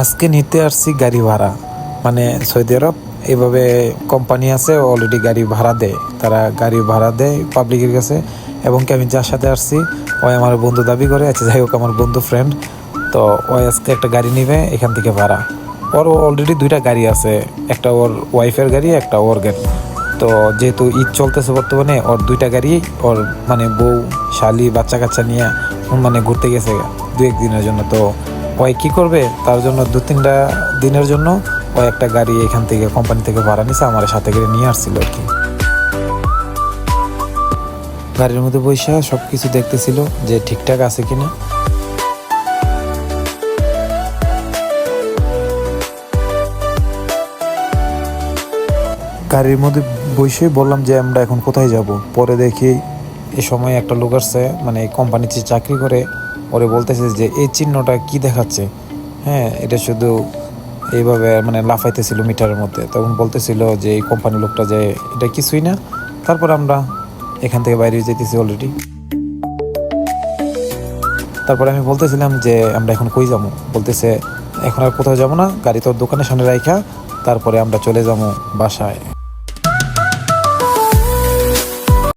আজকে নিতে আসছি গাড়ি ভাড়া, মানে সৌদি আরব এইভাবে কোম্পানি আছে অলরেডি গাড়ি ভাড়া দেয়, তারা গাড়ি ভাড়া দেয় পাবলিকের কাছে। এবং কি আমি যার সাথে আসছি ওই আমার বন্ধু দাবি করে, আচ্ছা যাই হোক আমার বন্ধু ফ্রেন্ড, তো ওই আজকে একটা গাড়ি নিবে এখান থেকে ভাড়া। ওর অলরেডি দুইটা গাড়ি আছে, একটা ওর ওয়াইফের গাড়ি একটা ওর গাড়ি। তো যেহেতু ঈদ চলতেছে বর্তমানে, ওর দুইটা গাড়ি, ওর মানে বউ শালি বাচ্চা কাচ্চা নিয়ে মানে ঘুরতে গেছে 2-1 দিনের জন্য। তো ওই কি করবে, তার জন্য 2-3টা দিনের জন্য ও একটা গাড়ি এখান থেকে কোম্পানি থেকে ভাড়া নিছে, আমার সাথে করে নিয়ে আসছিল আর কি। গাড়ির মধ্যে বসে সব কিছু দেখতেছিল যে ঠিকঠাক আছে কিনা। গাড়ির মধ্যে বসে বললাম যে আমরা এখন কোথায় যাব। পরে দেখি এ সময় একটা লোক আসছে, মানে এই কোম্পানিতে চাকরি করে, ওরে বলতেছে যে এই চিহ্নটা কি দেখাচ্ছে। হ্যাঁ, এটা শুধু এইভাবে মানে লাফাইতেছিল মিটারের মধ্যে। তখন বলতেছিল যে এই কোম্পানির লোকটা যে এটা কিছুই না। তারপর আমরা এখান থেকে বাইরে যেতেছি অলরেডি। তারপরে আমি বলতেছিলাম যে আমরা এখন কই যাবো, বলতেছে এখন আর কোথাও যাবো না, গাড়ি তোর দোকানের সামনে রাইখা তারপরে আমরা চলে যাবো বাসায়।